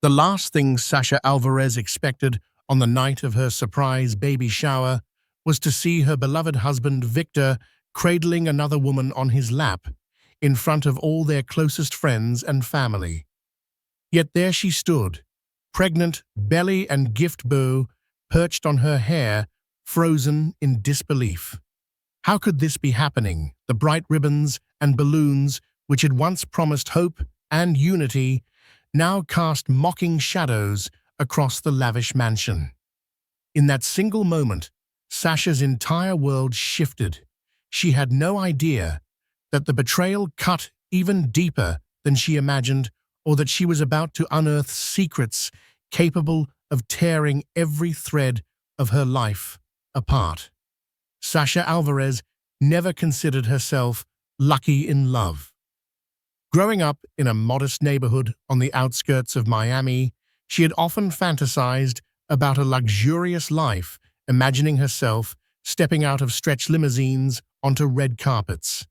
The last thing Sasha Alvarez expected on the night of her surprise baby shower was to see her beloved husband Victor cradling another woman on his lap in front of all their closest friends and family. Yet there she stood, pregnant, belly and gift bow perched on her hair, frozen in disbelief. How could this be happening? The bright ribbons and balloons, which had once promised hope and unity, now cast mocking shadows across the lavish mansion. In that single moment, Sasha's entire world shifted. She had no idea that the betrayal cut even deeper than she imagined, or that she was about to unearth secrets capable of tearing every thread of her life apart. Sasha Alvarez never considered herself lucky in love. Growing up in a modest neighborhood on the outskirts of Miami, she had often fantasized about a luxurious life, imagining herself stepping out of stretch limousines onto red carpets.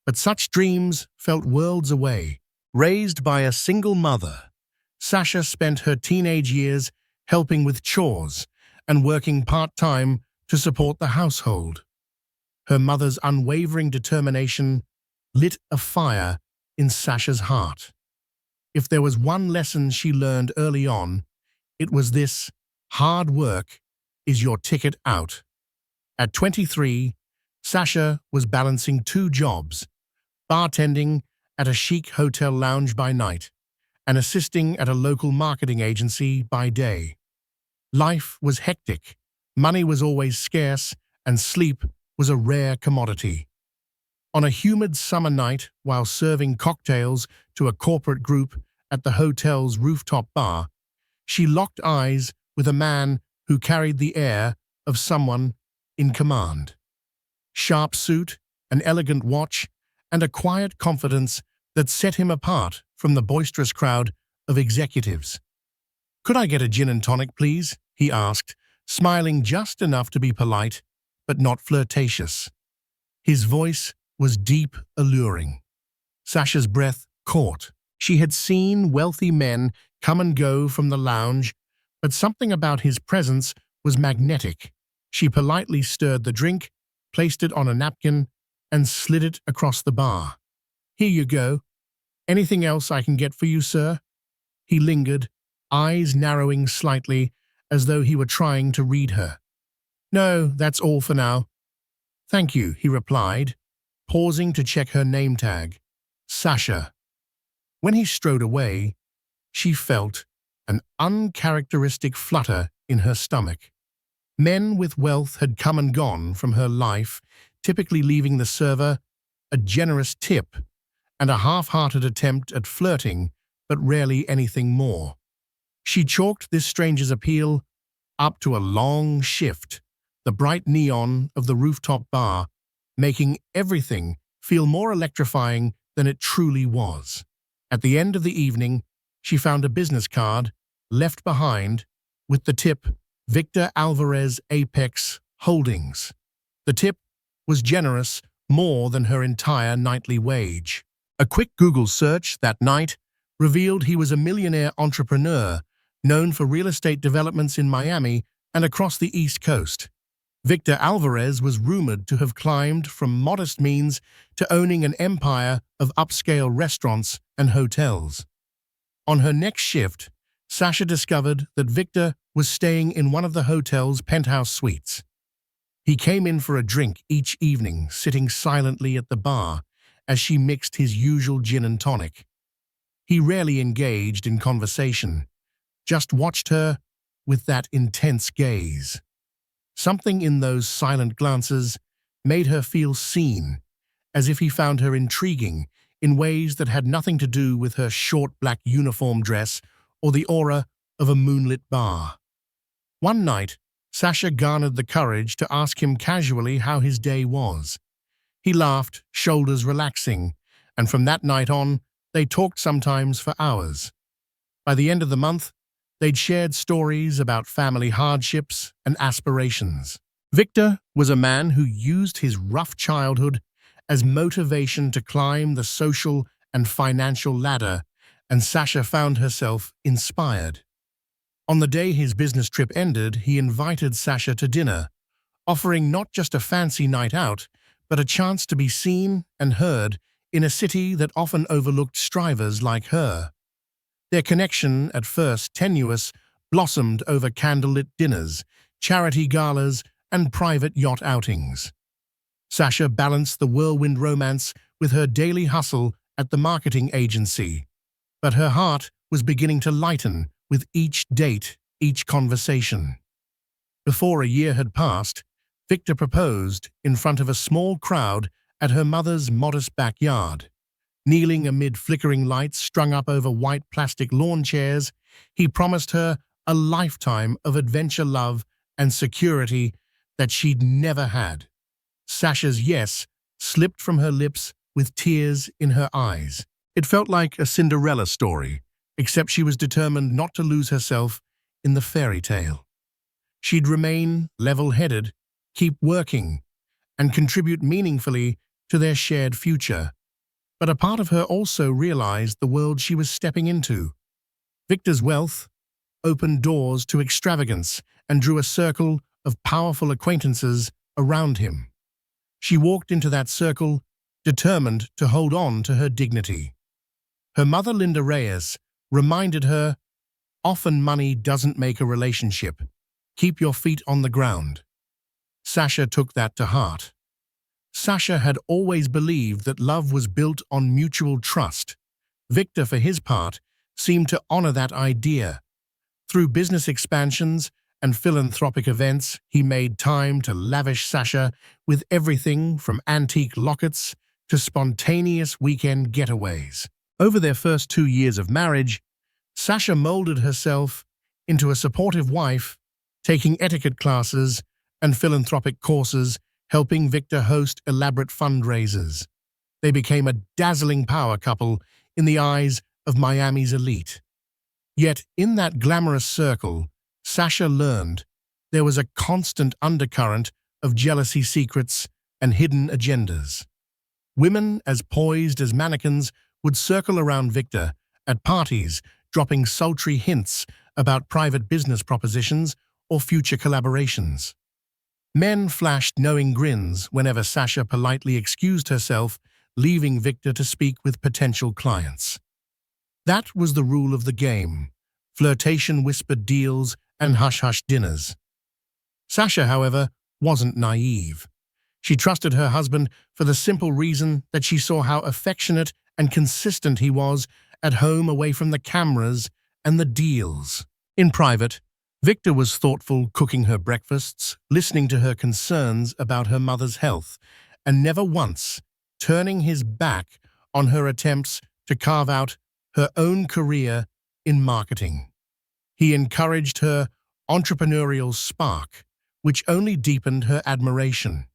But such dreams felt worlds away. Raised by a single mother, Sasha spent her teenage years helping with chores and working part-time to support the household. Her mother's unwavering determination lit a fire in Sasha's heart. If there was one lesson she learned early on, it was this: hard work is your ticket out. At 23, Sasha was balancing two jobs, bartending at a chic hotel lounge by night and assisting at a local marketing agency by day. Life was hectic, money was always scarce, and sleep was a rare commodity. On a humid summer night, while serving cocktails to a corporate group at the hotel's rooftop bar, she locked eyes with a man who carried the air of someone in command. Sharp suit, an elegant watch, and a quiet confidence that set him apart from the boisterous crowd of executives. "Could I get a gin and tonic, please?" he asked, smiling just enough to be polite, but not flirtatious. His voice was deep, alluring. Sasha's breath caught. She had seen wealthy men come and go from the lounge, but something about his presence was magnetic. She politely stirred the drink, placed it on a napkin, and slid it across the bar. "Here you go. Anything else I can get for you, sir?" He lingered, eyes narrowing slightly as though he were trying to read her. "No, that's all for now." "Thank you," he replied, pausing to check her name tag. Sasha. When he strode away, she felt an uncharacteristic flutter in her stomach. Men with wealth had come and gone from her life, typically leaving the server a generous tip and a half-hearted attempt at flirting, but rarely anything more. She chalked this stranger's appeal up to a long shift, the bright neon of the rooftop bar, making everything feel more electrifying than it truly was. At the end of the evening, she found a business card left behind with the tip, "Victor Alvarez Apex Holdings." The tip was generous, more than her entire nightly wage. A quick Google search that night revealed he was a millionaire entrepreneur known for real estate developments in Miami and across the East Coast. Victor Alvarez was rumored to have climbed from modest means to owning an empire of upscale restaurants and hotels. On her next shift, Sasha discovered that Victor was staying in one of the hotel's penthouse suites. He came in for a drink each evening, sitting silently at the bar as she mixed his usual gin and tonic. He rarely engaged in conversation, just watched her with that intense gaze. Something in those silent glances made her feel seen, as if he found her intriguing in ways that had nothing to do with her short black uniform dress or the aura of a moonlit bar. One night, Sasha garnered the courage to ask him casually how his day was. He laughed, shoulders relaxing, and from that night on, they talked sometimes for hours. By the end of the month, they'd shared stories about family hardships and aspirations. Victor was a man who used his rough childhood as motivation to climb the social and financial ladder and Sasha found herself inspired. On the day his business trip ended, he invited Sasha to dinner, offering not just a fancy night out, but a chance to be seen and heard in a city that often overlooked strivers like her. Their connection, at first tenuous, blossomed over candlelit dinners, charity galas, and private yacht outings. Sasha balanced the whirlwind romance with her daily hustle at the marketing agency, but her heart was beginning to lighten with each date, each conversation. Before a year had passed, Victor proposed in front of a small crowd at her mother's modest backyard. Kneeling amid flickering lights strung up over white plastic lawn chairs, he promised her a lifetime of adventure, love, and security that she'd never had. Sasha's yes slipped from her lips with tears in her eyes. It felt like a Cinderella story, except she was determined not to lose herself in the fairy tale. She'd remain level-headed, keep working, and contribute meaningfully to their shared future. But a part of her also realized the world she was stepping into. Victor's wealth opened doors to extravagance and drew a circle of powerful acquaintances around him. She walked into that circle, determined to hold on to her dignity. Her mother, Linda Reyes, reminded her, "Often money doesn't make a relationship. Keep your feet on the ground." Sasha took that to heart. Sasha had always believed that love was built on mutual trust. Victor, for his part, seemed to honor that idea. Through business expansions and philanthropic events, he made time to lavish Sasha with everything from antique lockets to spontaneous weekend getaways. Over their first 2 years of marriage, Sasha molded herself into a supportive wife, taking etiquette classes and philanthropic courses, helping Victor host elaborate fundraisers. They became a dazzling power couple in the eyes of Miami's elite. Yet, in that glamorous circle, Sasha learned there was a constant undercurrent of jealousy, secrets, and hidden agendas. Women as poised as mannequins would circle around Victor at parties, dropping sultry hints about private business propositions or future collaborations. Men flashed knowing grins whenever Sasha politely excused herself, leaving Victor to speak with potential clients. That was the rule of the game: flirtation, whispered deals, and hush-hush dinners. Sasha, however, wasn't naive. She trusted her husband for the simple reason that she saw how affectionate and consistent he was at home, away from the cameras and the deals. In private, Victor was thoughtful, cooking her breakfasts, listening to her concerns about her mother's health, and never once turning his back on her attempts to carve out her own career in marketing. He encouraged her entrepreneurial spark, which only deepened her admiration.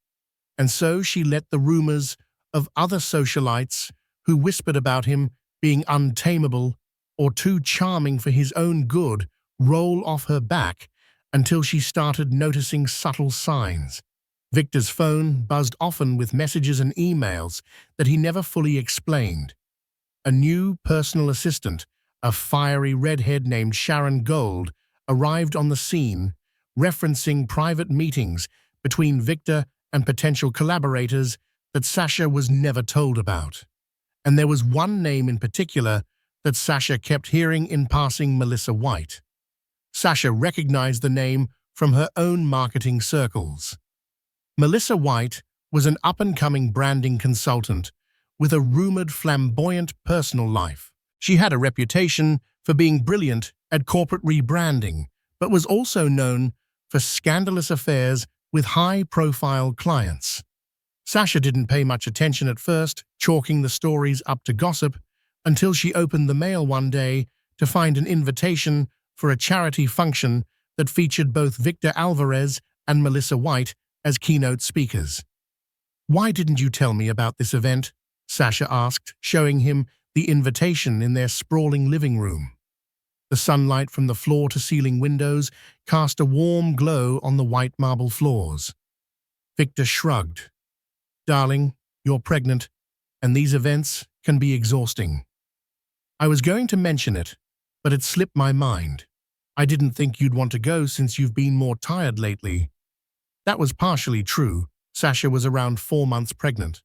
And so she let the rumors of other socialites who whispered about him being untamable or too charming for his own good roll off her back until she started noticing subtle signs. Victor's phone buzzed often with messages and emails that he never fully explained. A new personal assistant, a fiery redhead named Sharon Gold, arrived on the scene, referencing private meetings between Victor and potential collaborators that Sasha was never told about. And there was one name in particular that Sasha kept hearing in passing: Melissa White. Sasha recognized the name from her own marketing circles. Melissa White was an up-and-coming branding consultant with a rumored flamboyant personal life. She had a reputation for being brilliant at corporate rebranding, but was also known for scandalous affairs with high-profile clients. Sasha didn't pay much attention at first, chalking the stories up to gossip, until she opened the mail one day to find an invitation for a charity function that featured both Victor Alvarez and Melissa White as keynote speakers. "Why didn't you tell me about this event?" Sasha asked, showing him the invitation in their sprawling living room. The sunlight from the floor-to-ceiling windows cast a warm glow on the white marble floors. Victor shrugged. "Darling, you're pregnant, and these events can be exhausting." I was going to mention it, but it slipped my mind. I didn't think you'd want to go since you've been more tired lately. That was partially true. Sasha was around 4 months pregnant.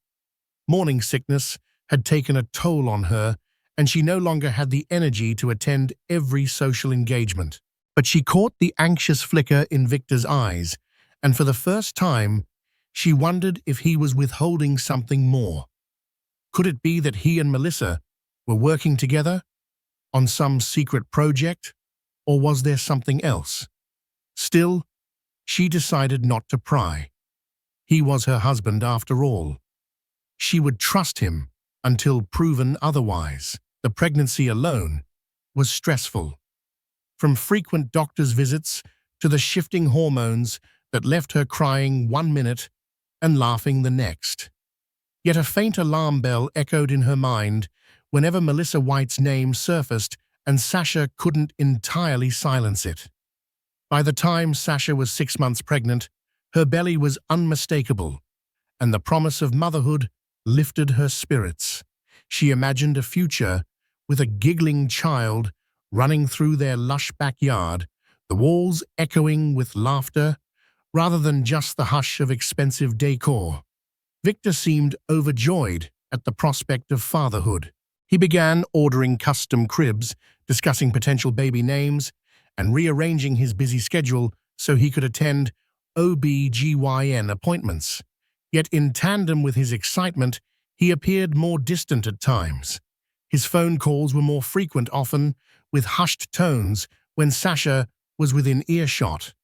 Morning sickness had taken a toll on her, and she no longer had the energy to attend every social engagement. But she caught the anxious flicker in Victor's eyes, and for the first time, she wondered if he was withholding something more. Could it be that he and Melissa were working together on some secret project, or was there something else? Still, she decided not to pry. He was her husband after all. She would trust him until proven otherwise. The pregnancy alone was stressful. From frequent doctor's visits to the shifting hormones that left her crying 1 minute and laughing the next. Yet a faint alarm bell echoed in her mind whenever Melissa White's name surfaced, and Sasha couldn't entirely silence it. By the time Sasha was 6 months pregnant, her belly was unmistakable, and the promise of motherhood lifted her spirits. She imagined a future with a giggling child running through their lush backyard, the walls echoing with laughter rather than just the hush of expensive decor. Victor seemed overjoyed at the prospect of fatherhood. He began ordering custom cribs, discussing potential baby names, and rearranging his busy schedule so he could attend OB/GYN appointments. Yet in tandem with his excitement, he appeared more distant at times. His phone calls were more frequent, often with hushed tones when Sasha was within earshot.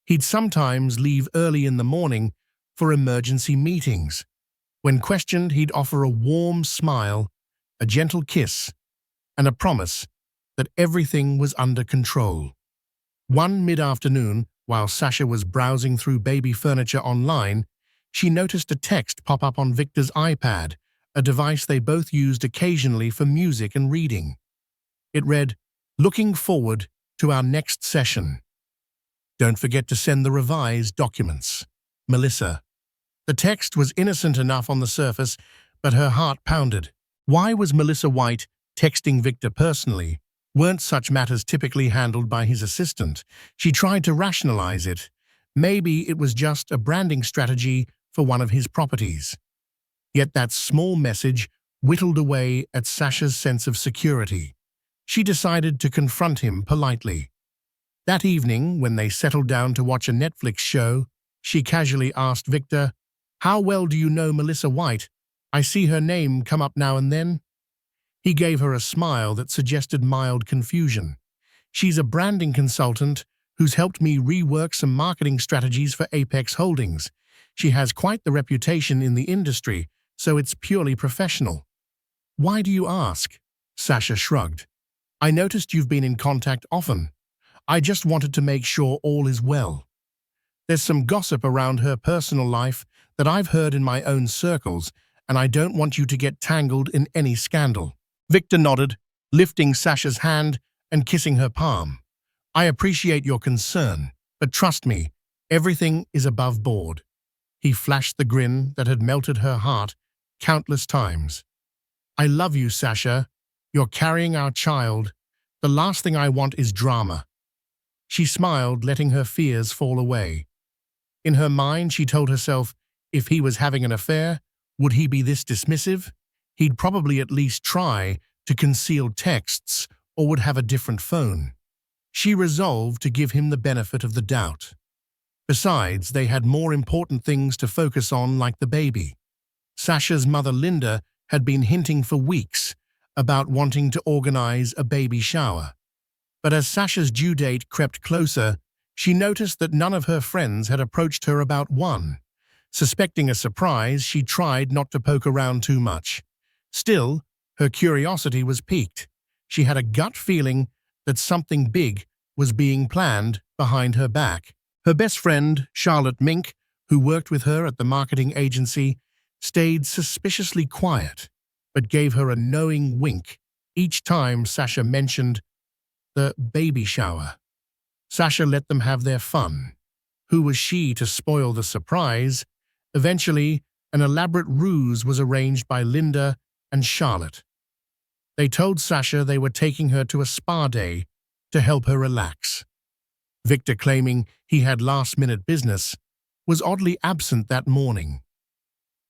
He'd sometimes leave early in the morning for emergency meetings. When questioned, he'd offer a warm smile, a gentle kiss, and a promise that everything was under control. One mid-afternoon, while Sasha was browsing through baby furniture online, she noticed a text pop up on Victor's iPad, a device they both used occasionally for music and reading. It read, "Looking forward to our next session. Don't forget to send the revised documents. Melissa." The text was innocent enough on the surface, but her heart pounded. Why was Melissa White texting Victor personally? Weren't such matters typically handled by his assistant? She tried to rationalize it. Maybe it was just a branding strategy for one of his properties. Yet that small message whittled away at Sasha's sense of security. She decided to confront him politely. That evening, when they settled down to watch a Netflix show, she casually asked Victor, "How well do you know Melissa White? I see her name come up now and then." He gave her a smile that suggested mild confusion. "She's a branding consultant who's helped me rework some marketing strategies for Apex Holdings. She has quite the reputation in the industry, so it's purely professional." "Why do you ask?" Sasha shrugged. "I noticed you've been in contact often. I just wanted to make sure all is well. There's some gossip around her personal life that I've heard in my own circles, and I don't want you to get tangled in any scandal." Victor nodded, lifting Sasha's hand and kissing her palm. "I appreciate your concern, but trust me, everything is above board." He flashed the grin that had melted her heart countless times. "I love you, Sasha. You're carrying our child. The last thing I want is drama." She smiled, letting her fears fall away. In her mind, she told herself, if he was having an affair, would he be this dismissive? He'd probably at least try to conceal texts or would have a different phone. She resolved to give him the benefit of the doubt. Besides, they had more important things to focus on, like the baby. Sasha's mother, Linda, had been hinting for weeks about wanting to organize a baby shower. But as Sasha's due date crept closer, she noticed that none of her friends had approached her about one. Suspecting a surprise, she tried not to poke around too much. Still, her curiosity was piqued. She had a gut feeling that something big was being planned behind her back. Her best friend, Charlotte Mink, who worked with her at the marketing agency, stayed suspiciously quiet, but gave her a knowing wink each time Sasha mentioned the baby shower. Sasha let them have their fun. Who was she to spoil the surprise? Eventually, an elaborate ruse was arranged by Linda and Charlotte. They told Sasha they were taking her to a spa day to help her relax. Victor, claiming he had last-minute business, was oddly absent that morning.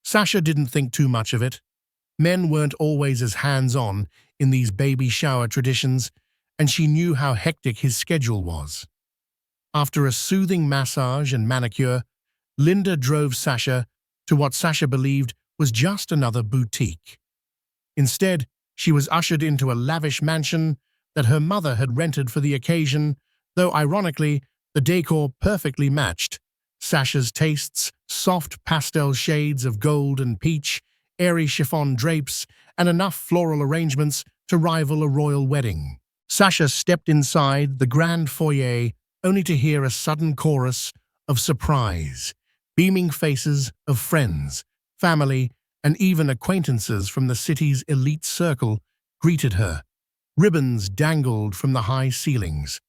Sasha didn't think too much of it. Men weren't always as hands-on in these baby shower traditions, and she knew how hectic his schedule was. After a soothing massage and manicure, Linda drove Sasha to what Sasha believed was just another boutique. Instead, she was ushered into a lavish mansion that her mother had rented for the occasion, though ironically, the decor perfectly matched Sasha's tastes: soft pastel shades of gold and peach, airy chiffon drapes, and enough floral arrangements to rival a royal wedding. Sasha stepped inside the grand foyer only to hear a sudden chorus of surprise. Beaming faces of friends, family, and even acquaintances from the city's elite circle greeted her. Ribbons dangled from the high ceilings.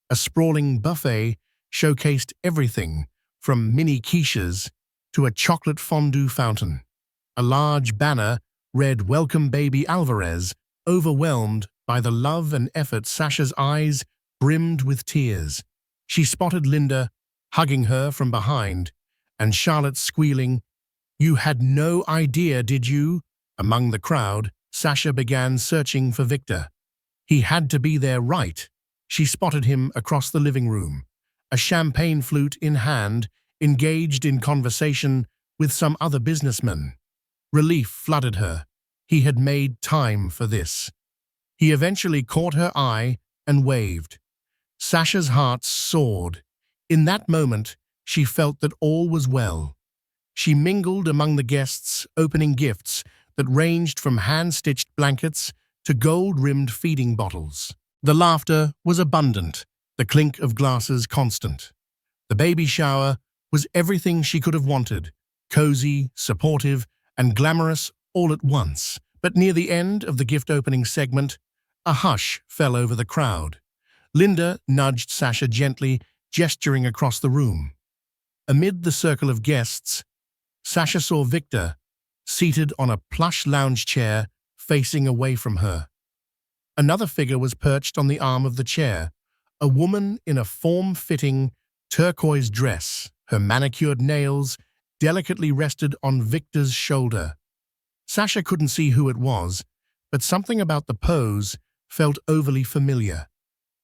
A sprawling buffet showcased everything from mini quiches to a chocolate fondue fountain. A large banner read "Welcome Baby Alvarez." Overwhelmed by the love and effort, Sasha's eyes brimmed with tears. She spotted Linda hugging her from behind, and Charlotte squealing, "You had no idea, did you?" Among the crowd, Sasha began searching for Victor. He had to be there, right? She spotted him across the living room, a champagne flute in hand, engaged in conversation with some other businessman. Relief flooded her. He had made time for this. He eventually caught her eye and waved. Sasha's heart soared. In that moment, she felt that all was well. She mingled among the guests, opening gifts that ranged from hand-stitched blankets to gold-rimmed feeding bottles. The laughter was abundant, the clink of glasses constant. The baby shower was everything she could have wanted: cozy, supportive, and glamorous all at once. But near the end of the gift-opening segment, a hush fell over the crowd. Linda nudged Sasha gently, gesturing across the room. Amid the circle of guests, Sasha saw Victor, seated on a plush lounge chair facing away from her. Another figure was perched on the arm of the chair, a woman in a form-fitting turquoise dress. Her manicured nails delicately rested on Victor's shoulder. Sasha couldn't see who it was, but something about the pose felt overly familiar.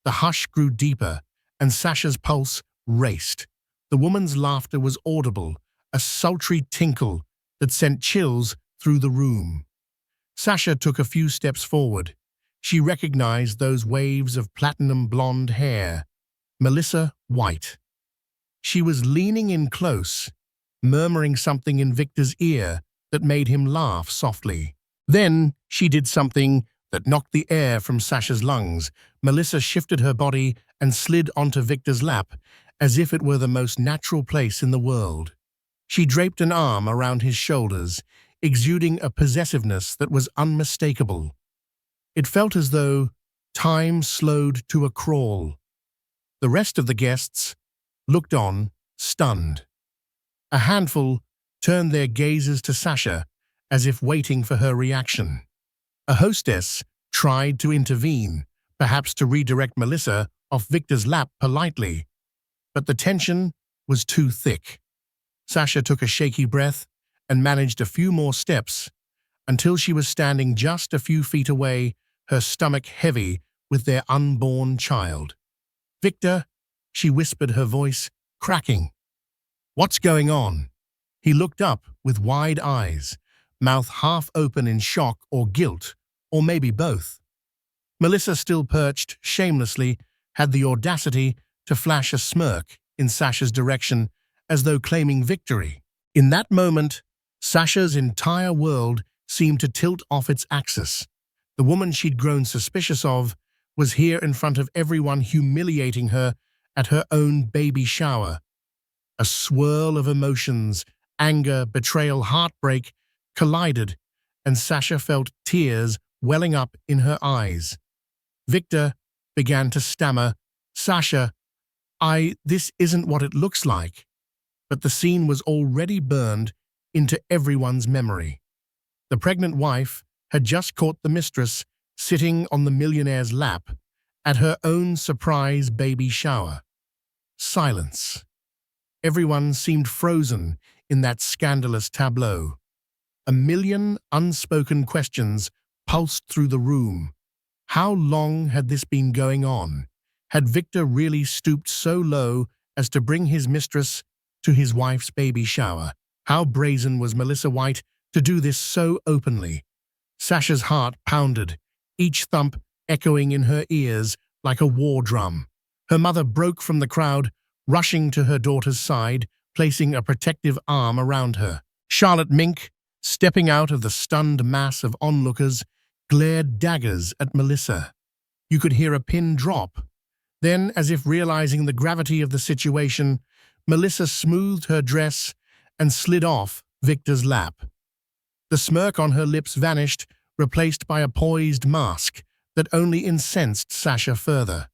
The hush grew deeper, and Sasha's pulse raced. The woman's laughter was audible, a sultry tinkle that sent chills through the room. Sasha took a few steps forward. She recognized those waves of platinum blonde hair. Melissa White. She was leaning in close, murmuring something in Victor's ear that made him laugh softly. Then she did something that knocked the air from Sasha's lungs. Melissa shifted her body and slid onto Victor's lap, as if it were the most natural place in the world. She draped an arm around his shoulders, exuding a possessiveness that was unmistakable. It felt as though time slowed to a crawl. The rest of the guests looked on, stunned. A handful turned their gazes to Sasha, as if waiting for her reaction. A hostess tried to intervene, perhaps to redirect Melissa off Victor's lap politely, but the tension was too thick. Sasha took a shaky breath and managed a few more steps until she was standing just a few feet away, her stomach heavy with their unborn child. "Victor," she whispered, her voice cracking. "What's going on?" He looked up with wide eyes, mouth half open in shock or guilt, or maybe both. Melissa, still perched shamelessly, had the audacity to flash a smirk in Sasha's direction, as though claiming victory. In that moment, Sasha's entire world seemed to tilt off its axis. The woman she'd grown suspicious of was here in front of everyone, humiliating her at her own baby shower. A swirl of emotions, anger, betrayal, heartbreak, collided, and Sasha felt tears welling up in her eyes. Victor began to stammer, "Sasha, this isn't what it looks like." But the scene was already burned into everyone's memory. The pregnant wife had just caught the mistress sitting on the millionaire's lap at her own surprise baby shower. Silence. Everyone seemed frozen in that scandalous tableau. A million unspoken questions pulsed through the room. How long had this been going on? Had Victor really stooped so low as to bring his mistress to his wife's baby shower? How brazen was Melissa White to do this so openly? Sasha's heart pounded, each thump echoing in her ears like a war drum. Her mother broke from the crowd, rushing to her daughter's side, placing a protective arm around her. Charlotte Mink, stepping out of the stunned mass of onlookers, glared daggers at Melissa. You could hear a pin drop. Then, as if realizing the gravity of the situation, Melissa smoothed her dress and slid off Victor's lap. The smirk on her lips vanished, replaced by a poised mask that only incensed Sasha further.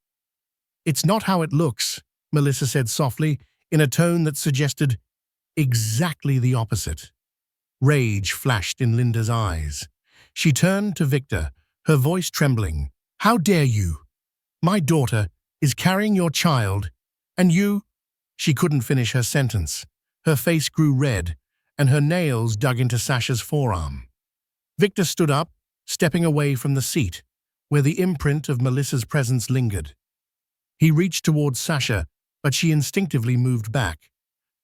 "It's not how it looks," Melissa said softly, in a tone that suggested exactly the opposite. Rage flashed in Linda's eyes. She turned to Victor, her voice trembling. "How dare you? My daughter is carrying your child, and you—" She couldn't finish her sentence. Her face grew red, and her nails dug into Sasha's forearm. Victor stood up, stepping away from the seat, where the imprint of Melissa's presence lingered. He reached towards Sasha, but she instinctively moved back.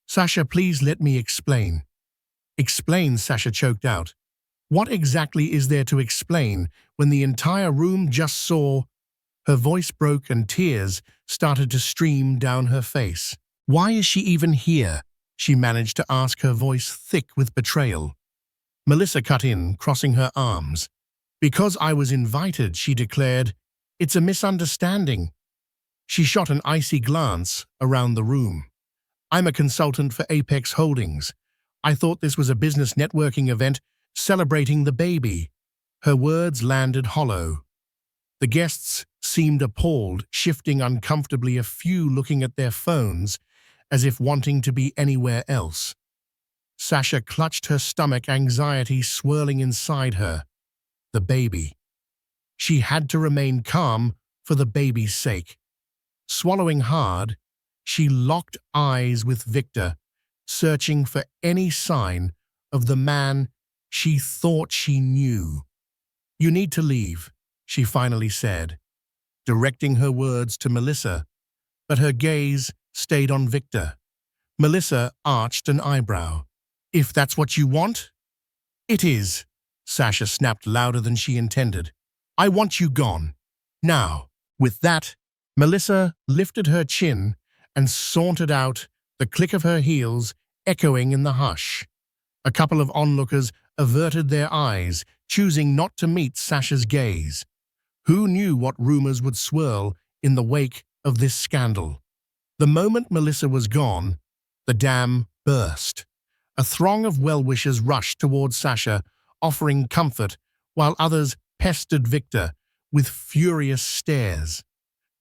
"Sasha, please let me explain." "Explain," Sasha choked out. "What exactly is there to explain when the entire room just saw—" Her voice broke and tears started to stream down her face. "Why is she even here?" she managed to ask, her voice thick with betrayal. Melissa cut in, crossing her arms. "Because I was invited," she declared. "It's a misunderstanding." She shot an icy glance around the room. "I'm a consultant for Apex Holdings. I thought this was a business networking event celebrating the baby." Her words landed hollow. The guests seemed appalled, shifting uncomfortably, a few looking at their phones as if wanting to be anywhere else. Sasha clutched her stomach, anxiety swirling inside her. The baby. She had to remain calm for the baby's sake. Swallowing hard, she locked eyes with Victor, searching for any sign of the man she thought she knew. "You need to leave," she finally said, directing her words to Melissa, but her gaze stayed on Victor. Melissa arched an eyebrow. "If that's what you want?" "It is," Sasha snapped louder than she intended. "I want you gone. Now." With that, Melissa lifted her chin and sauntered out, the click of her heels echoing in the hush. A couple of onlookers averted their eyes, choosing not to meet Sasha's gaze. Who knew what rumors would swirl in the wake of this scandal? The moment Melissa was gone, the dam burst. A throng of well-wishers rushed towards Sasha, offering comfort, while others pestered Victor with furious stares.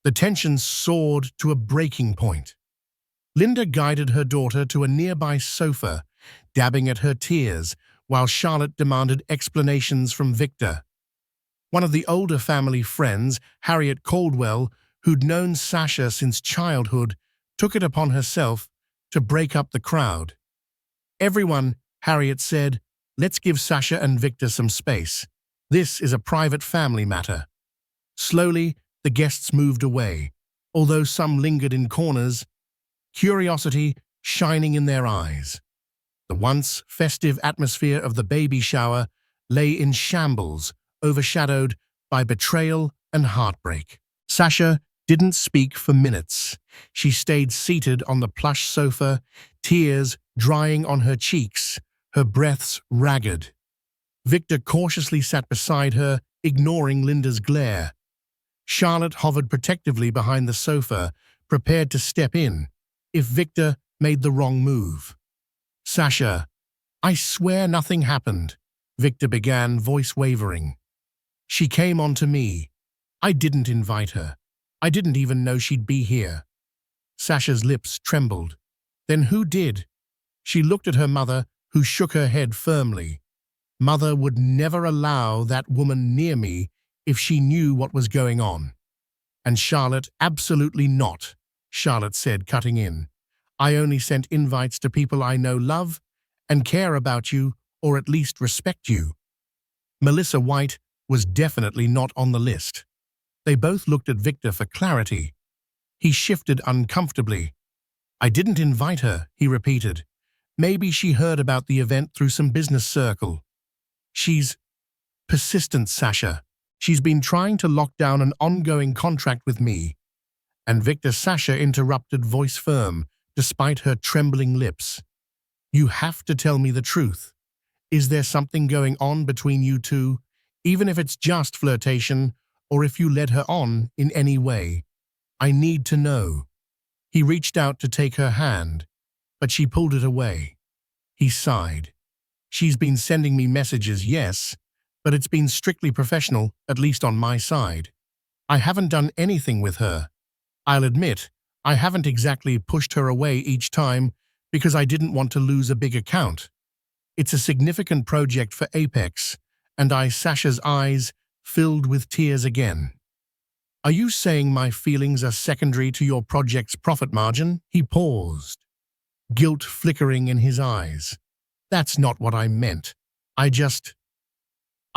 The tension soared to a breaking point. Linda guided her daughter to a nearby sofa, dabbing at her tears, while Charlotte demanded explanations from Victor. One of the older family friends, Harriet Caldwell, who'd known Sasha since childhood, took it upon herself to break up the crowd. "Everyone," Harriet said, "let's give Sasha and Victor some space. This is a private family matter." Slowly, the guests moved away, although some lingered in corners, curiosity shining in their eyes. The once festive atmosphere of the baby shower lay in shambles, overshadowed by betrayal and heartbreak. Sasha didn't speak for minutes. She stayed seated on the plush sofa, tears drying on her cheeks, her breaths ragged. Victor cautiously sat beside her, ignoring Linda's glare. Charlotte hovered protectively behind the sofa, prepared to step in if Victor made the wrong move. "Sasha, I swear nothing happened," Victor began, voice wavering. "She came on to me. I didn't invite her. I didn't even know she'd be here." Sasha's lips trembled. "Then who did?" She looked at her mother, who shook her head firmly. "Mother would never allow that woman near me, if she knew what was going on. And Charlotte, absolutely not, Charlotte said, cutting in. I only sent invites to people I know love and care about you, or at least respect you. Melissa White was definitely not on the list. They both looked at Victor for clarity. He shifted uncomfortably. I didn't invite her, he repeated. Maybe she heard about the event through some business circle. She's persistent, Sasha. She's been trying to lock down an ongoing contract with me. And Victor, Sasha interrupted, voice firm, despite her trembling lips. You have to tell me the truth. Is there something going on between you two, even if it's just flirtation, or if you led her on in any way? I need to know. He reached out to take her hand, but she pulled it away. He sighed. She's been sending me messages, yes, but it's been strictly professional, at least on my side. I haven't done anything with her. I'll admit, I haven't exactly pushed her away each time because I didn't want to lose a big account. It's a significant project for Apex, and Sasha's eyes filled with tears again. Are you saying my feelings are secondary to your project's profit margin? He paused, guilt flickering in his eyes. That's not what I meant. I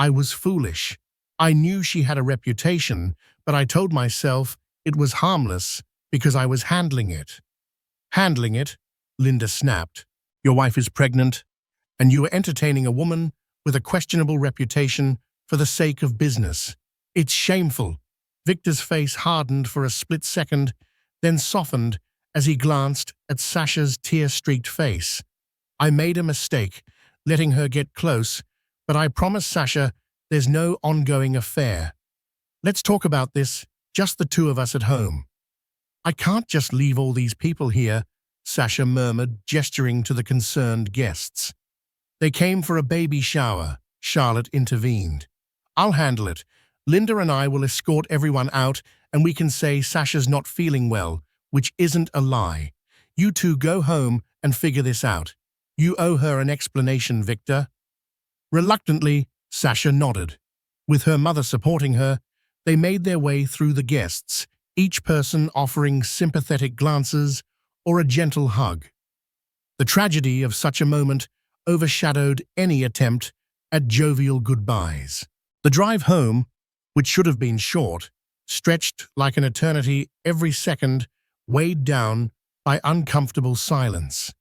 was foolish. I knew she had a reputation, but I told myself it was harmless because I was handling it. Handling it? Linda snapped. Your wife is pregnant, and you are entertaining a woman with a questionable reputation for the sake of business. It's shameful. Victor's face hardened for a split second, then softened as he glanced at Sasha's tear-streaked face. I made a mistake, letting her get close, but I promise, Sasha, there's no ongoing affair. Let's talk about this, just the two of us at home. I can't just leave all these people here, Sasha murmured, gesturing to the concerned guests. They came for a baby shower, Charlotte intervened. I'll handle it. Linda and I will escort everyone out, and we can say Sasha's not feeling well, which isn't a lie. You two go home and figure this out. You owe her an explanation, Victor. Reluctantly, Sasha nodded. With her mother supporting her, they made their way through the guests, each person offering sympathetic glances or a gentle hug. The tragedy of such a moment overshadowed any attempt at jovial goodbyes. The drive home, which should have been short, stretched like an eternity every second, weighed down by uncomfortable silence.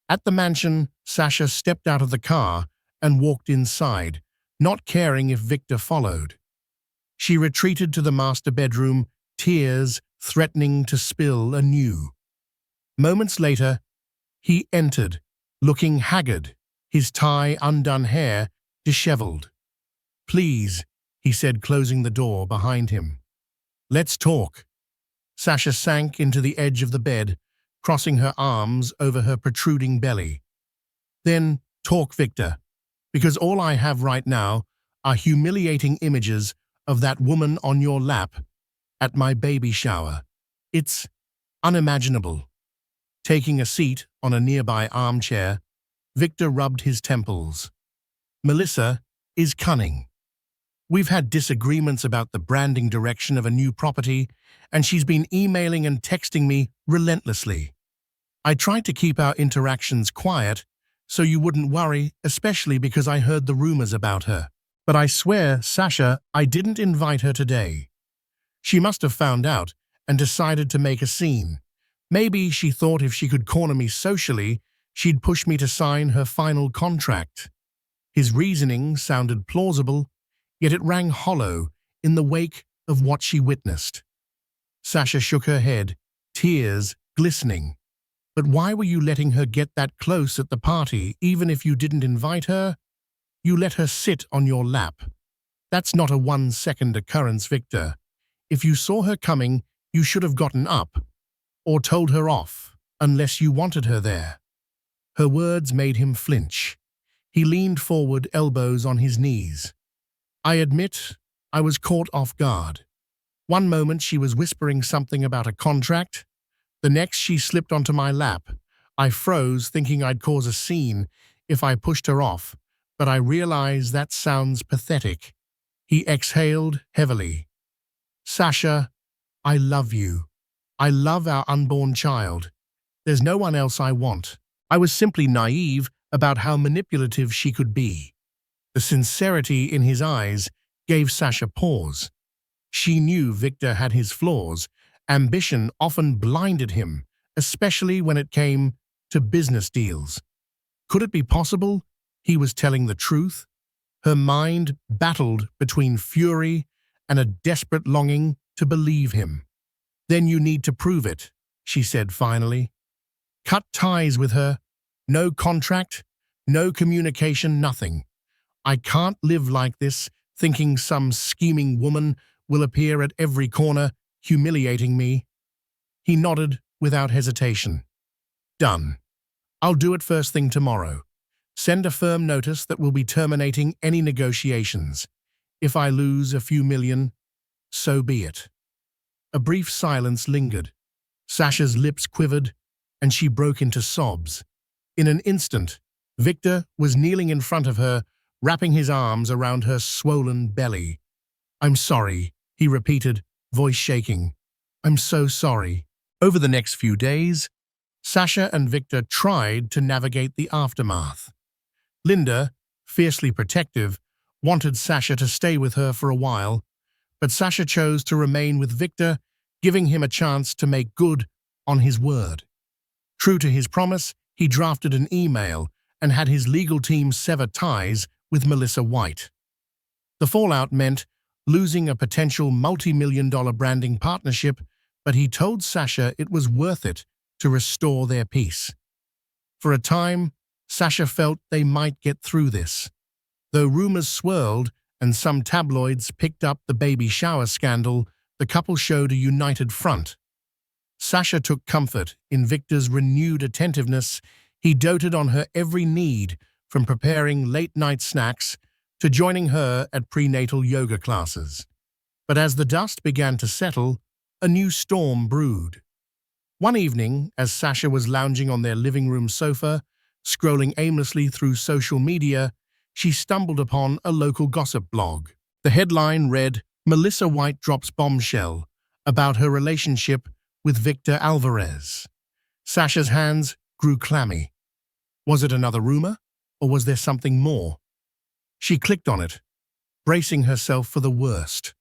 At the mansion, Sasha stepped out of the car and walked inside, not caring if Victor followed. She retreated to the master bedroom, tears threatening to spill anew. Moments later, he entered, looking haggard, his tie-undone hair disheveled. Please, he said, closing the door behind him. Let's talk. Sasha sank into the edge of the bed, crossing her arms over her protruding belly. Then talk, Victor, because all I have right now are humiliating images of that woman on your lap at my baby shower. It's unimaginable. Taking a seat on a nearby armchair, Victor rubbed his temples. Melissa is cunning. We've had disagreements about the branding direction of a new property, and she's been emailing and texting me relentlessly. I tried to keep our interactions quiet so you wouldn't worry, especially because I heard the rumors about her. But I swear, Sasha, I didn't invite her today. She must have found out and decided to make a scene. Maybe she thought if she could corner me socially, she'd push me to sign her final contract. His reasoning sounded plausible, yet it rang hollow in the wake of what she witnessed. Sasha shook her head, tears glistening. But why were you letting her get that close at the party, even if you didn't invite her? You let her sit on your lap. That's not a 1-second occurrence, Victor. If you saw her coming, you should have gotten up, or told her off, unless you wanted her there. Her words made him flinch. He leaned forward, elbows on his knees. I admit, I was caught off guard. One moment she was whispering something about a contract. The next she slipped onto my lap. I froze, thinking I'd cause a scene if I pushed her off, but I realized that sounds pathetic. He exhaled heavily. Sasha, I love you. I love our unborn child. There's no one else I want. I was simply naive about how manipulative she could be. The sincerity in his eyes gave Sasha pause. She knew Victor had his flaws. Ambition often blinded him, especially when it came to business deals. Could it be possible he was telling the truth? Her mind battled between fury and a desperate longing to believe him. Then you need to prove it, she said finally. Cut ties with her. No contract, no communication, nothing. I can't live like this, thinking some scheming woman will appear at every corner, humiliating me. He nodded without hesitation. Done. I'll do it first thing tomorrow. Send a firm notice that we'll be terminating any negotiations. If I lose a few million, so be it. A brief silence lingered. Sasha's lips quivered, and she broke into sobs. In an instant, Victor was kneeling in front of her, wrapping his arms around her swollen belly. I'm sorry, he repeated, voice shaking. I'm so sorry. Over the next few days, Sasha and Victor tried to navigate the aftermath. Linda, fiercely protective, wanted Sasha to stay with her for a while, but Sasha chose to remain with Victor, giving him a chance to make good on his word. True to his promise, he drafted an email and had his legal team sever ties with Melissa White. The fallout meant losing a potential multi-million-dollar branding partnership, but he told Sasha it was worth it to restore their peace. For a time, Sasha felt they might get through this. Though rumors swirled and some tabloids picked up the baby shower scandal, the couple showed a united front. Sasha took comfort in Victor's renewed attentiveness. He doted on her every need, from preparing late-night snacks to joining her at prenatal yoga classes. But as the dust began to settle, a new storm brewed. One evening, as Sasha was lounging on their living room sofa, scrolling aimlessly through social media, she stumbled upon a local gossip blog. The headline read, Melissa White drops bombshell about her relationship with Victor Alvarez. Sasha's hands grew clammy. Was it another rumor, or was there something more? She clicked on it, bracing herself for the worst.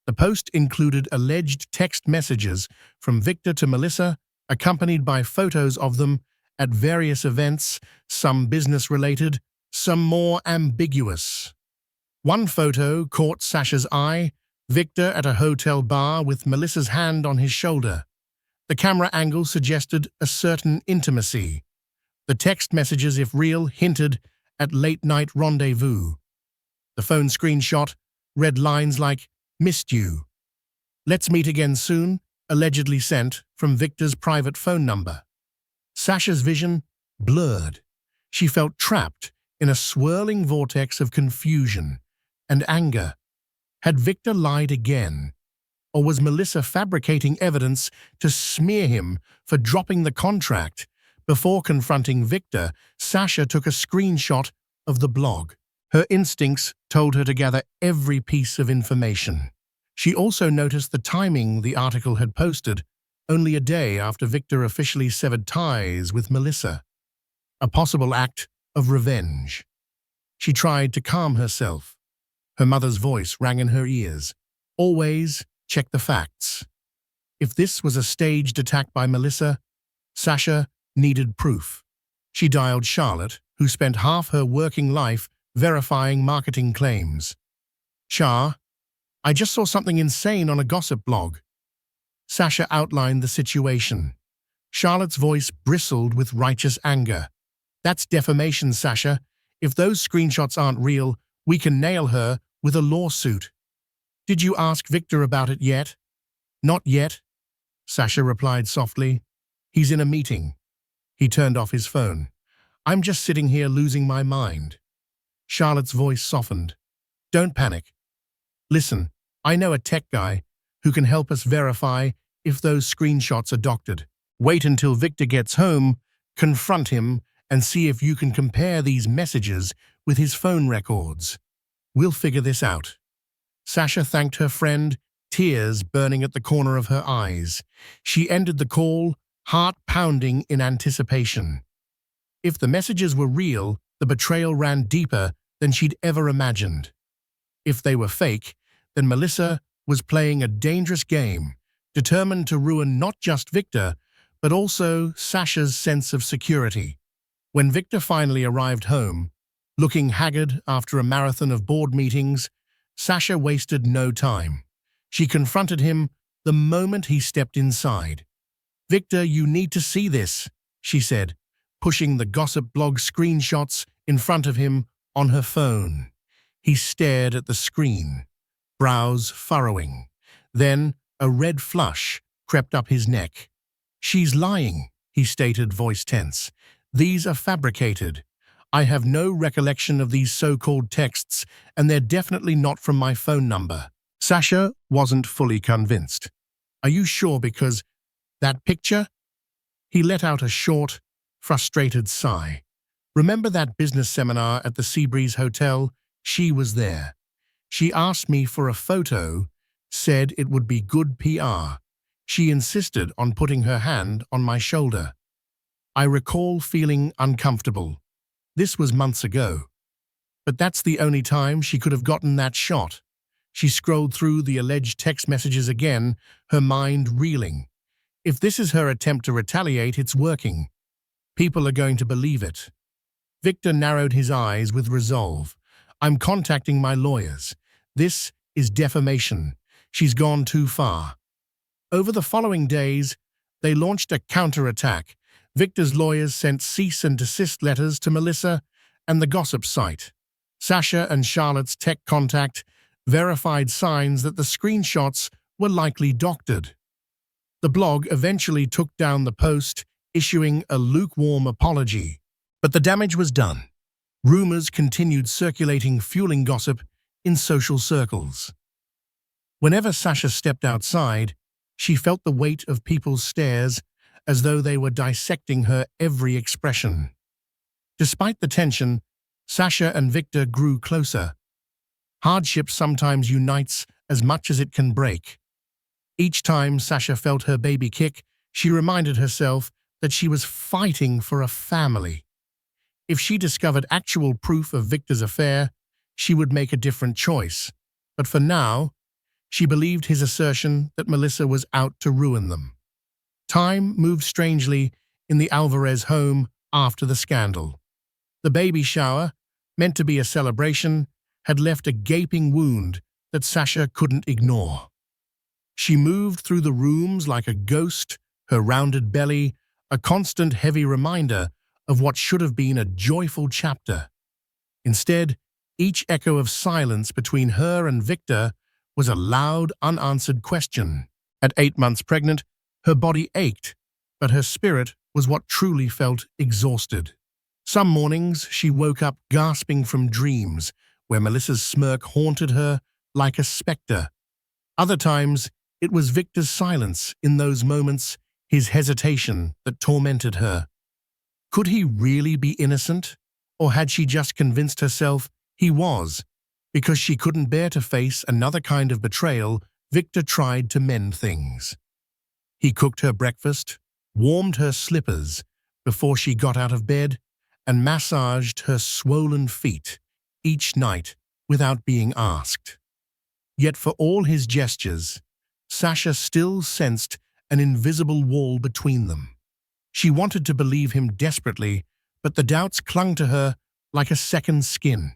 The post included alleged text messages from Victor to Melissa, accompanied by photos of them at various events, some business-related, some more ambiguous. One photo caught Sasha's eye, Victor at a hotel bar with Melissa's hand on his shoulder. The camera angle suggested a certain intimacy. The text messages, if real, hinted at late-night rendezvous. The phone screenshot read lines like, "Missed you. Let's meet again soon," allegedly sent from Victor's private phone number. Sasha's vision blurred. She felt trapped in a swirling vortex of confusion and anger. Had Victor lied again? Or was Melissa fabricating evidence to smear him for dropping the contract? Before confronting Victor, Sasha took a screenshot of the blog. Her instincts told her to gather every piece of information. She also noticed the timing the article had posted, only a day after Victor officially severed ties with Melissa. A possible act of revenge. She tried to calm herself. Her mother's voice rang in her ears. Always check the facts. If this was a staged attack by Melissa, Sasha needed proof. She dialed Charlotte, who spent half her working life verifying marketing claims. "Char, I just saw something insane on a gossip blog." Sasha outlined the situation. Charlotte's voice bristled with righteous anger. "That's defamation, Sasha. If those screenshots aren't real, we can nail her with a lawsuit." "Did you ask Victor about it yet?" "Not yet," Sasha replied softly. "He's in a meeting." He turned off his phone. "I'm just sitting here losing my mind." Charlotte's voice softened. "Don't panic. Listen, I know a tech guy who can help us verify if those screenshots are doctored. Wait until Victor gets home, confront him, and see if you can compare these messages with his phone records. We'll figure this out." Sasha thanked her friend, tears burning at the corner of her eyes. She ended the call, heart pounding in anticipation. If the messages were real, the betrayal ran deeper than she'd ever imagined. If they were fake, then Melissa was playing a dangerous game, determined to ruin not just Victor, but also Sasha's sense of security. When Victor finally arrived home, looking haggard after a marathon of board meetings, Sasha wasted no time. She confronted him the moment he stepped inside. "Victor, you need to see this," she said, pushing the gossip blog screenshots in front of him on her phone. He stared at the screen, brows furrowing. Then a red flush crept up his neck. "She's lying," he stated, voice tense. "These are fabricated. I have no recollection of these so-called texts, and they're definitely not from my phone number." Sasha wasn't fully convinced. "Are you sure? Because that picture?" He let out a short, frustrated sigh. "Remember that business seminar at the Seabreeze Hotel? She was there. She asked me for a photo, said it would be good PR. She insisted on putting her hand on my shoulder. I recall feeling uncomfortable. This was months ago. But that's the only time she could have gotten that shot." She scrolled through the alleged text messages again, her mind reeling. If this is her attempt to retaliate, it's working. People are going to believe it. Victor narrowed his eyes with resolve. "I'm contacting my lawyers. This is defamation. She's gone too far." Over the following days, they launched a counterattack. Victor's lawyers sent cease and desist letters to Melissa and the gossip site. Sasha and Charlotte's tech contact verified signs that the screenshots were likely doctored. The blog eventually took down the post, issuing a lukewarm apology. But the damage was done. Rumors continued circulating, fueling gossip in social circles. Whenever Sasha stepped outside, she felt the weight of people's stares, as though they were dissecting her every expression. Despite the tension, Sasha and Victor grew closer. Hardship sometimes unites as much as it can break. Each time Sasha felt her baby kick, she reminded herself that she was fighting for a family. If she discovered actual proof of Victor's affair, she would make a different choice. But for now, she believed his assertion that Melissa was out to ruin them. Time moved strangely in the Alvarez home after the scandal. The baby shower, meant to be a celebration, had left a gaping wound that Sasha couldn't ignore. She moved through the rooms like a ghost, her rounded belly a constant heavy reminder of what should have been a joyful chapter. Instead, each echo of silence between her and Victor was a loud, unanswered question. At 8 months pregnant, her body ached, but her spirit was what truly felt exhausted. Some mornings, she woke up gasping from dreams, where Melissa's smirk haunted her like a specter. Other times, it was Victor's silence in those moments, his hesitation, that tormented her. Could he really be innocent? Or had she just convinced herself he was? Because she couldn't bear to face another kind of betrayal, Victor tried to mend things. He cooked her breakfast, warmed her slippers before she got out of bed, and massaged her swollen feet each night without being asked. Yet for all his gestures, Sasha still sensed an invisible wall between them. She wanted to believe him desperately, but the doubts clung to her like a second skin.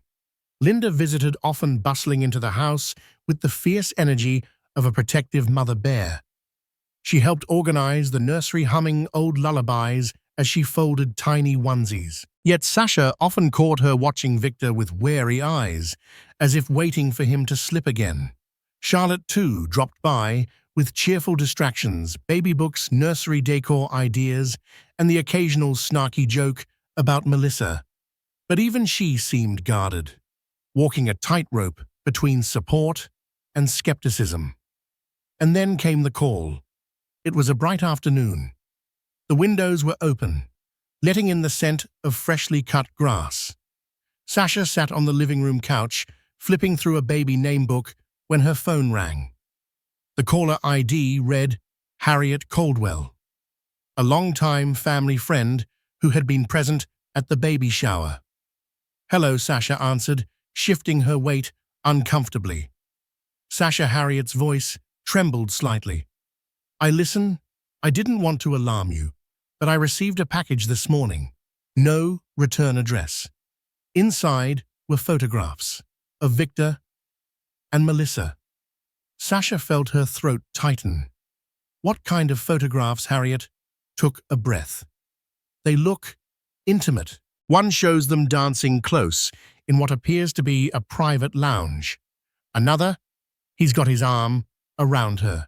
Linda visited, often bustling into the house with the fierce energy of a protective mother bear. She helped organize the nursery, humming old lullabies as she folded tiny onesies. Yet Sasha often caught her watching Victor with wary eyes, as if waiting for him to slip again. Charlotte, too, dropped by with cheerful distractions, baby books, nursery decor ideas, and the occasional snarky joke about Melissa. But even she seemed guarded, walking a tightrope between support and skepticism. And then came the call. It was a bright afternoon. The windows were open, letting in the scent of freshly cut grass. Sasha sat on the living room couch, flipping through a baby name book when her phone rang. The caller ID read Harriet Caldwell, a longtime family friend who had been present at the baby shower. "Hello," Sasha answered, shifting her weight uncomfortably. Sasha Harriet's voice trembled slightly. Listen, I didn't want to alarm you, but I received a package this morning. No return address. Inside were photographs of Victor and Melissa." Sasha felt her throat tighten. "What kind of photographs?" Harriet took a breath. "They look intimate. One shows them dancing close in what appears to be a private lounge. Another, he's got his arm around her.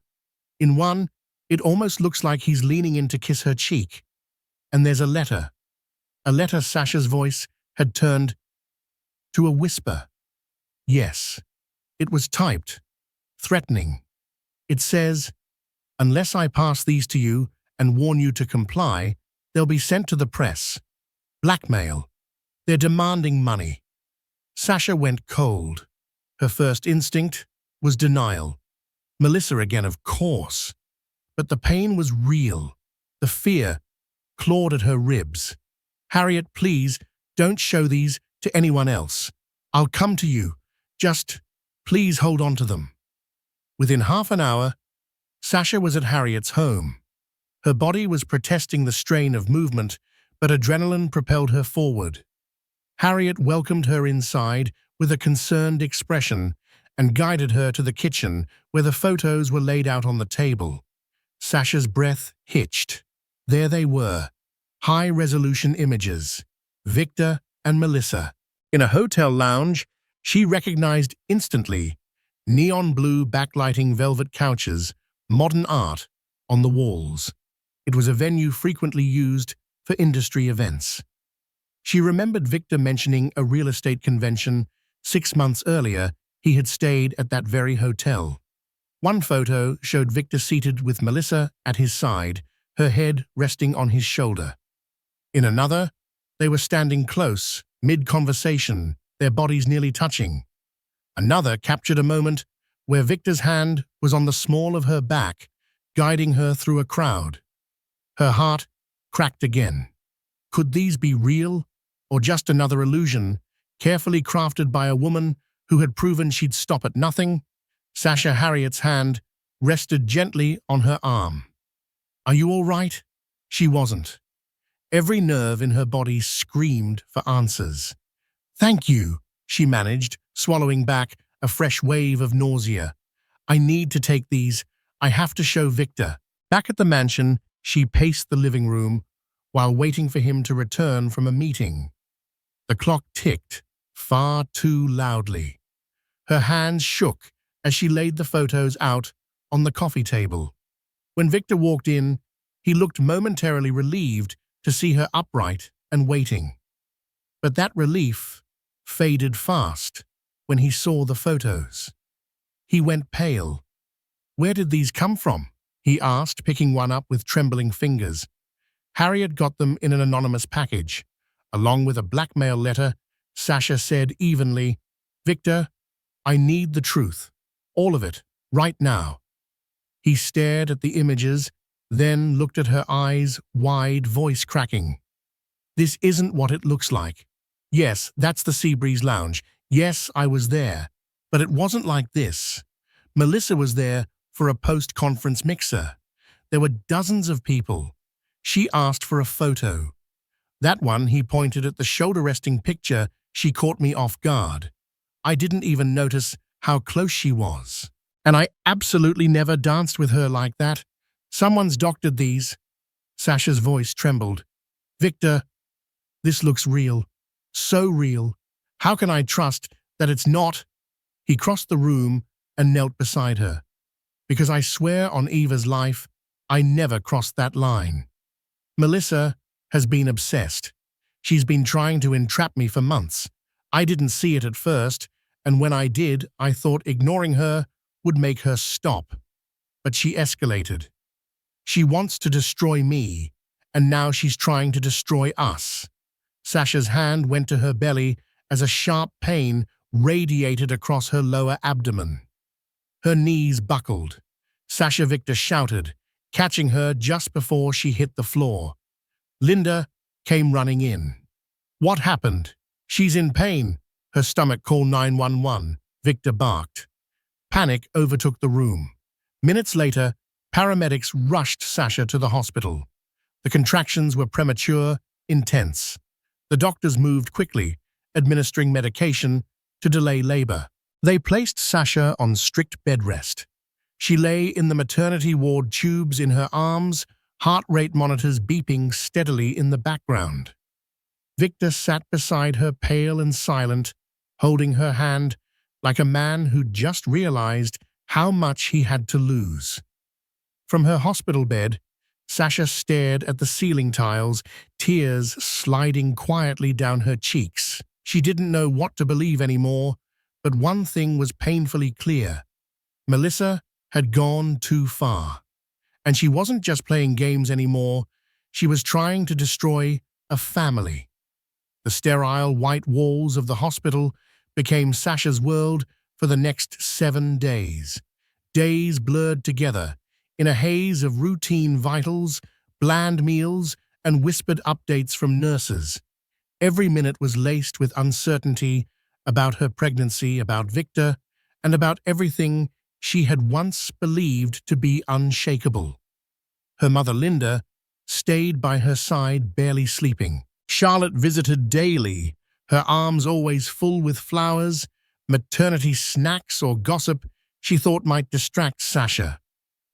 In one, it almost looks like he's leaning in to kiss her cheek. And there's a letter." A letter. Sasha's voice had turned to a whisper. Yes, it was typed, threatening. It says, "Unless I pass these to you and warn you to comply, they'll be sent to the press. Blackmail. They're demanding money." Sasha went cold. Her first instinct was denial. Melissa again, of course. But the pain was real. The fear clawed at her ribs. "Harriet, please, don't show these to anyone else. I'll come to you. Just, please hold on to them." Within half an hour, Sasha was at Harriet's home. Her body was protesting the strain of movement, but adrenaline propelled her forward. Harriet welcomed her inside with a concerned expression and guided her to the kitchen where the photos were laid out on the table. Sasha's breath hitched. There they were, high-resolution images, Victor and Melissa. In a hotel lounge, she recognized instantly neon blue backlighting velvet couches, modern art on the walls. It was a venue frequently used for industry events. She remembered Victor mentioning a real estate convention 6 months earlier. He had stayed at that very hotel. One photo showed Victor seated with Melissa at his side, her head resting on his shoulder. In another, they were standing close, mid-conversation, their bodies nearly touching. Another captured a moment where Victor's hand was on the small of her back, guiding her through a crowd. Her heart cracked again. Could these be real, or just another illusion, carefully crafted by a woman who had proven she'd stop at nothing? Sasha Harriet's hand rested gently on her arm. "Are you all right?" She wasn't. Every nerve in her body screamed for answers. "Thank you," she managed, swallowing back a fresh wave of nausea. "I need to take these. I have to show Victor." Back at the mansion, she paced the living room while waiting for him to return from a meeting. The clock ticked far too loudly. Her hands shook as she laid the photos out on the coffee table. When Victor walked in, he looked momentarily relieved to see her upright and waiting. But that relief faded fast when he saw the photos. He went pale. "Where did these come from?" he asked, picking one up with trembling fingers. "Harriet got them in an anonymous package, along with a blackmail letter." Sasha said evenly, "Victor, I need the truth. All of it, right now." He stared at the images, then looked at her eyes wide, voice cracking. "This isn't what it looks like. Yes, that's the Seabreeze Lounge. Yes, I was there. But it wasn't like this. Melissa was there for a post-conference mixer. There were dozens of people. She asked for a photo. That one," he pointed at the shoulder-resting picture. "She caught me off guard. I didn't even notice how close she was. And I absolutely never danced with her like that. Someone's doctored these." Sasha's voice trembled. "Victor, this looks real. So real. How can I trust that it's not?" He crossed the room and knelt beside her. "Because I swear on Eva's life, I never crossed that line. Melissa has been obsessed. She's been trying to entrap me for months. I didn't see it at first, and when I did, I thought ignoring her would make her stop. But she escalated. She wants to destroy me, and now she's trying to destroy us." Sasha's hand went to her belly as a sharp pain radiated across her lower abdomen. Her knees buckled. Sasha Victor shouted, catching her just before she hit the floor. Linda came running in. "What happened?" "She's in pain." Her stomach called 911. Victor barked. Panic overtook the room. Minutes later, paramedics rushed Sasha to the hospital. The contractions were premature, intense. The doctors moved quickly, administering medication to delay labor. They placed Sasha on strict bed rest. She lay in the maternity ward, tubes in her arms, heart rate monitors beeping steadily in the background. Victor sat beside her, pale and silent, holding her hand like a man who'd just realized how much he had to lose. From her hospital bed, Sasha stared at the ceiling tiles, tears sliding quietly down her cheeks. She didn't know what to believe anymore, but one thing was painfully clear. Melissa had gone too far. And she wasn't just playing games anymore, she was trying to destroy a family. The sterile white walls of the hospital became Sasha's world for the next 7 days. Days blurred together, in a haze of routine vitals, bland meals, and whispered updates from nurses. Every minute was laced with uncertainty about her pregnancy, about Victor, and about everything she had once believed to be unshakable. Her mother, Linda, stayed by her side, barely sleeping. Charlotte visited daily, her arms always full with flowers, maternity snacks or gossip she thought might distract Sasha.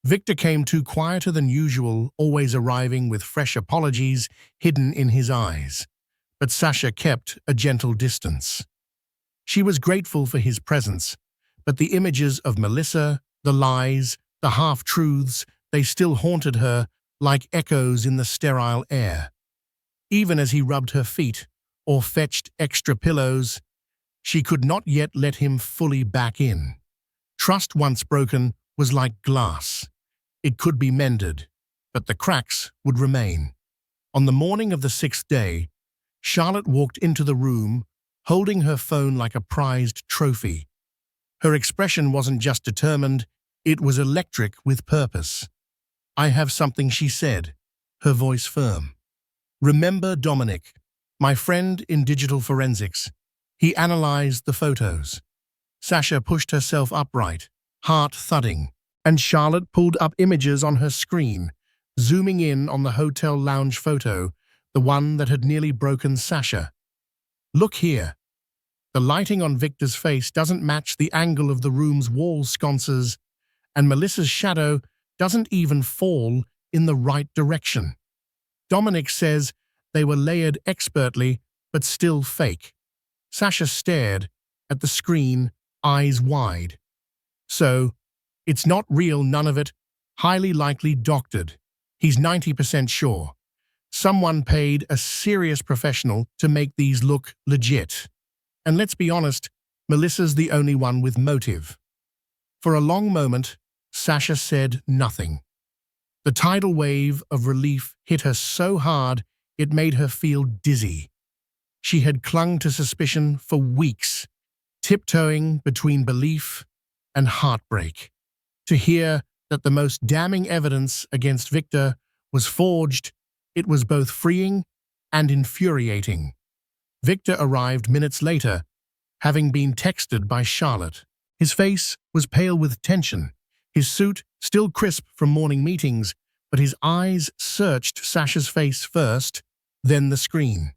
Victor came too quieter than usual, always arriving with fresh apologies hidden in his eyes. But Sasha kept a gentle distance. She was grateful for his presence, but the images of Melissa, the lies, the half-truths, they still haunted her like echoes in the sterile air. Even as he rubbed her feet or fetched extra pillows, she could not yet let him fully back in. Trust once broken was like glass. It could be mended, but the cracks would remain. On the morning of the 6th day, Charlotte walked into the room, holding her phone like a prized trophy. Her expression wasn't just determined, it was electric with purpose. "I have something," she said, her voice firm. "Remember Dominic, my friend in digital forensics? He analyzed the photos." Sasha pushed herself upright, heart thudding, and Charlotte pulled up images on her screen, zooming in on the hotel lounge photo, the one that had nearly broken Sasha. "Look here." The lighting on Victor's face doesn't match the angle of the room's wall sconces, and Melissa's shadow doesn't even fall in the right direction. Dominic says they were layered expertly, but still fake. Sasha stared at the screen, eyes wide. "So, it's not real, none of it. Highly likely doctored. He's 90% sure. Someone paid a serious professional to make these look legit. And let's be honest, Melissa's the only one with motive." For a long moment, Sasha said nothing. The tidal wave of relief hit her so hard it made her feel dizzy. She had clung to suspicion for weeks, tiptoeing between belief and heartbreak. To hear that the most damning evidence against Victor was forged, it was both freeing and infuriating. Victor arrived minutes later, having been texted by Charlotte. His face was pale with tension, his suit still crisp from morning meetings, but his eyes searched Sasha's face first, then the screen.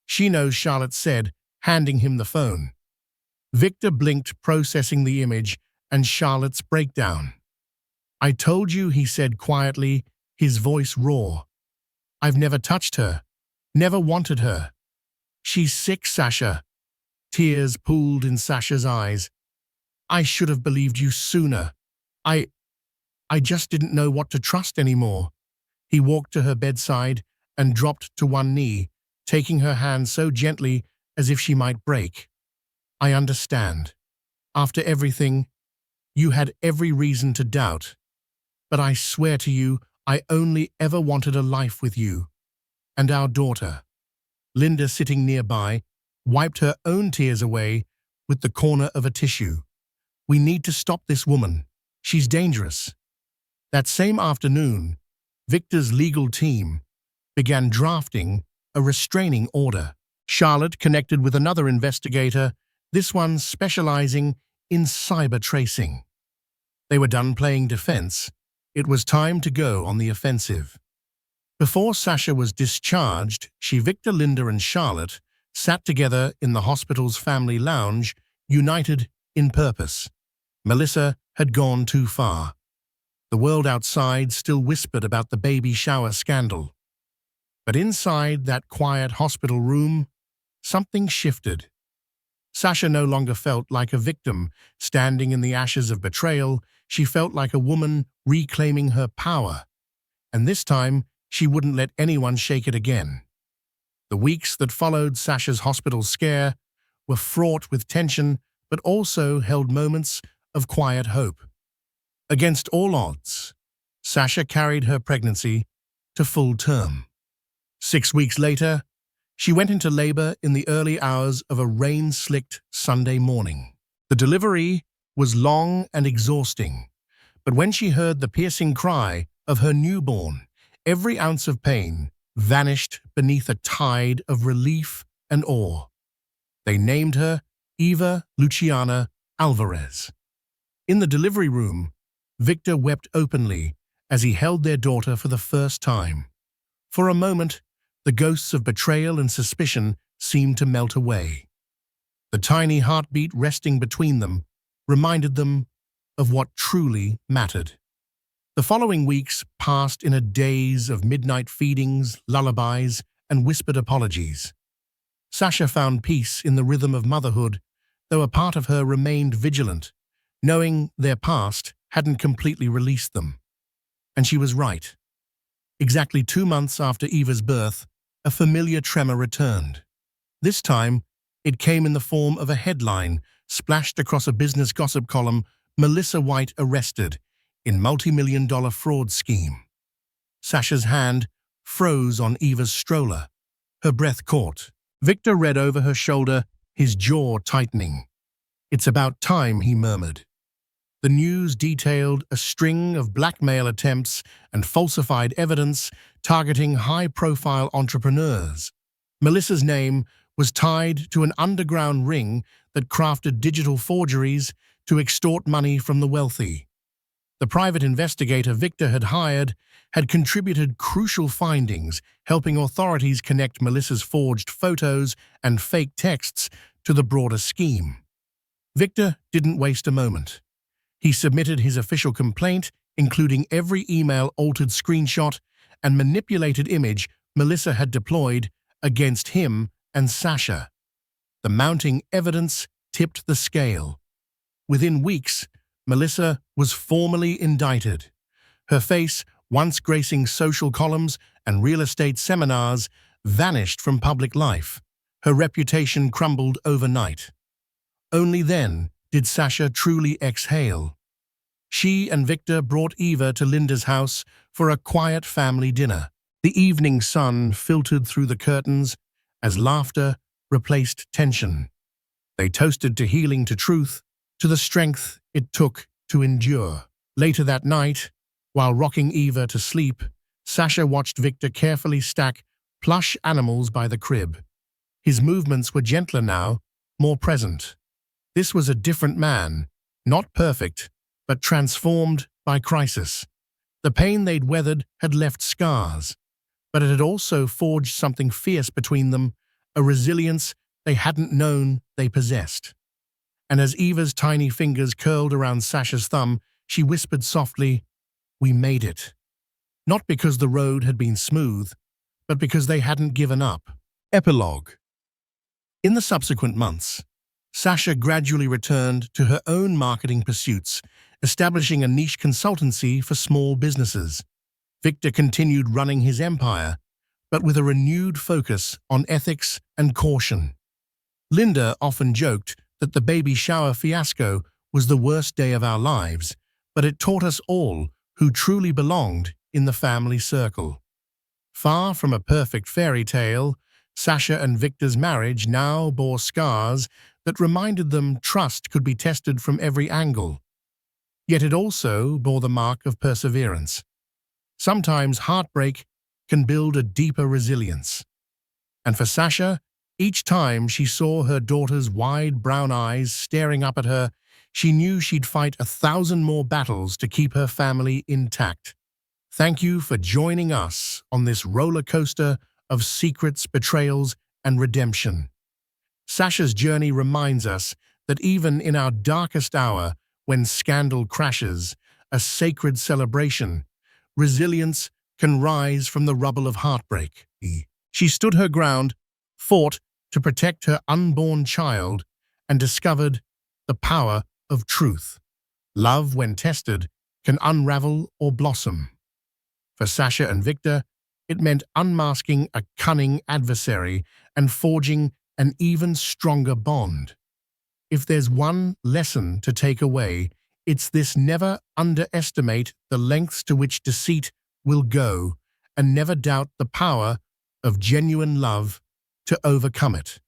"She knows," Charlotte said, handing him the phone. Victor blinked, processing the image and Charlotte's breakdown. "I told you," he said quietly, his voice raw. "I've never touched her, never wanted her. She's sick, Sasha." Tears pooled in Sasha's eyes. "I should have believed you sooner. I just didn't know what to trust anymore." He walked to her bedside and dropped to one knee, taking her hand so gently as if she might break. "I understand. After everything, you had every reason to doubt. But I swear to you, I only ever wanted a life with you. And our daughter." Linda, sitting nearby, wiped her own tears away with the corner of a tissue. "We need to stop this woman." She's dangerous. That same afternoon, Victor's legal team began drafting a restraining order. Charlotte connected with another investigator, this one specializing in cyber tracing. They were done playing defense. It was time to go on the offensive. Before Sasha was discharged, Victor, Linda, and Charlotte sat together in the hospital's family lounge, united in purpose. Melissa had gone too far. The world outside still whispered about the baby shower scandal. But inside that quiet hospital room, something shifted. Sasha no longer felt like a victim standing in the ashes of betrayal. She felt like a woman reclaiming her power. And this time, she wouldn't let anyone shake it again. The weeks that followed Sasha's hospital scare were fraught with tension, but also held moments of quiet hope. Against all odds, Sasha carried her pregnancy to full term. 6 weeks later, she went into labor in the early hours of a rain-slicked Sunday morning. The delivery was long and exhausting, but when she heard the piercing cry of her newborn, every ounce of pain vanished beneath a tide of relief and awe. They named her Eva Luciana Alvarez. In the delivery room, Victor wept openly as he held their daughter for the first time. For a moment, the ghosts of betrayal and suspicion seemed to melt away. The tiny heartbeat resting between them reminded them of what truly mattered. The following weeks passed in a daze of midnight feedings, lullabies, and whispered apologies. Sasha found peace in the rhythm of motherhood, though a part of her remained vigilant, knowing their past hadn't completely released them. And she was right. Exactly 2 months after Eva's birth, a familiar tremor returned. This time, it came in the form of a headline splashed across a business gossip column: Melissa White arrested in multi-million-dollar fraud scheme. Sasha's hand froze on Eva's stroller. Her breath caught. Victor read over her shoulder, his jaw tightening. "It's about time," he murmured. The news detailed a string of blackmail attempts and falsified evidence targeting high-profile entrepreneurs. Melissa's name was tied to an underground ring that crafted digital forgeries to extort money from the wealthy. The private investigator Victor had hired had contributed crucial findings, helping authorities connect Melissa's forged photos and fake texts to the broader scheme. Victor didn't waste a moment. He submitted his official complaint, including every email-altered screenshot and manipulated image Melissa had deployed against him and Sasha. The mounting evidence tipped the scale. Within weeks, Melissa was formally indicted. Her face, once gracing social columns and real estate seminars, vanished from public life. Her reputation crumbled overnight. Only then did Sasha truly exhale. She and Victor brought Eva to Linda's house for a quiet family dinner. The evening sun filtered through the curtains as laughter replaced tension. They toasted to healing, to truth, to the strength it took to endure. Later that night, while rocking Eva to sleep, Sasha watched Victor carefully stack plush animals by the crib. His movements were gentler now, more present. This was a different man, not perfect, but transformed by crisis. The pain they'd weathered had left scars, but it had also forged something fierce between them, a resilience they hadn't known they possessed. And as Eva's tiny fingers curled around Sasha's thumb, she whispered softly, "We made it." Not because the road had been smooth, but because they hadn't given up. Epilogue. In the subsequent months, Sasha gradually returned to her own marketing pursuits, establishing a niche consultancy for small businesses. Victor continued running his empire, but with a renewed focus on ethics and caution. Linda often joked that the baby shower fiasco was the worst day of our lives, but it taught us all who truly belonged in the family circle. Far from a perfect fairy tale, Sasha and Victor's marriage now bore scars that reminded them trust could be tested from every angle. Yet it also bore the mark of perseverance. Sometimes heartbreak can build a deeper resilience. And for Sasha, each time she saw her daughter's wide brown eyes staring up at her, she knew she'd fight 1,000 more battles to keep her family intact. Thank you for joining us on this roller coaster of secrets, betrayals, and redemption. Sasha's journey reminds us that even in our darkest hour, when scandal crashes, a sacred celebration, resilience can rise from the rubble of heartbreak. She stood her ground, fought to protect her unborn child, and discovered the power of truth. Love, when tested, can unravel or blossom. For Sasha and Victor, it meant unmasking a cunning adversary and forging an even stronger bond. If there's one lesson to take away, it's this: never underestimate the lengths to which deceit will go, and never doubt the power of genuine love to overcome it.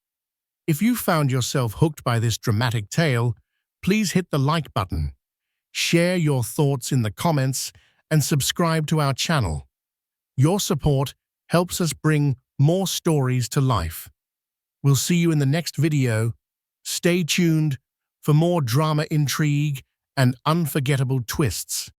If you found yourself hooked by this dramatic tale, please hit the like button, share your thoughts in the comments, and subscribe to our channel. Your support helps us bring more stories to life. We'll see you in the next video. Stay tuned for more drama, intrigue, and unforgettable twists.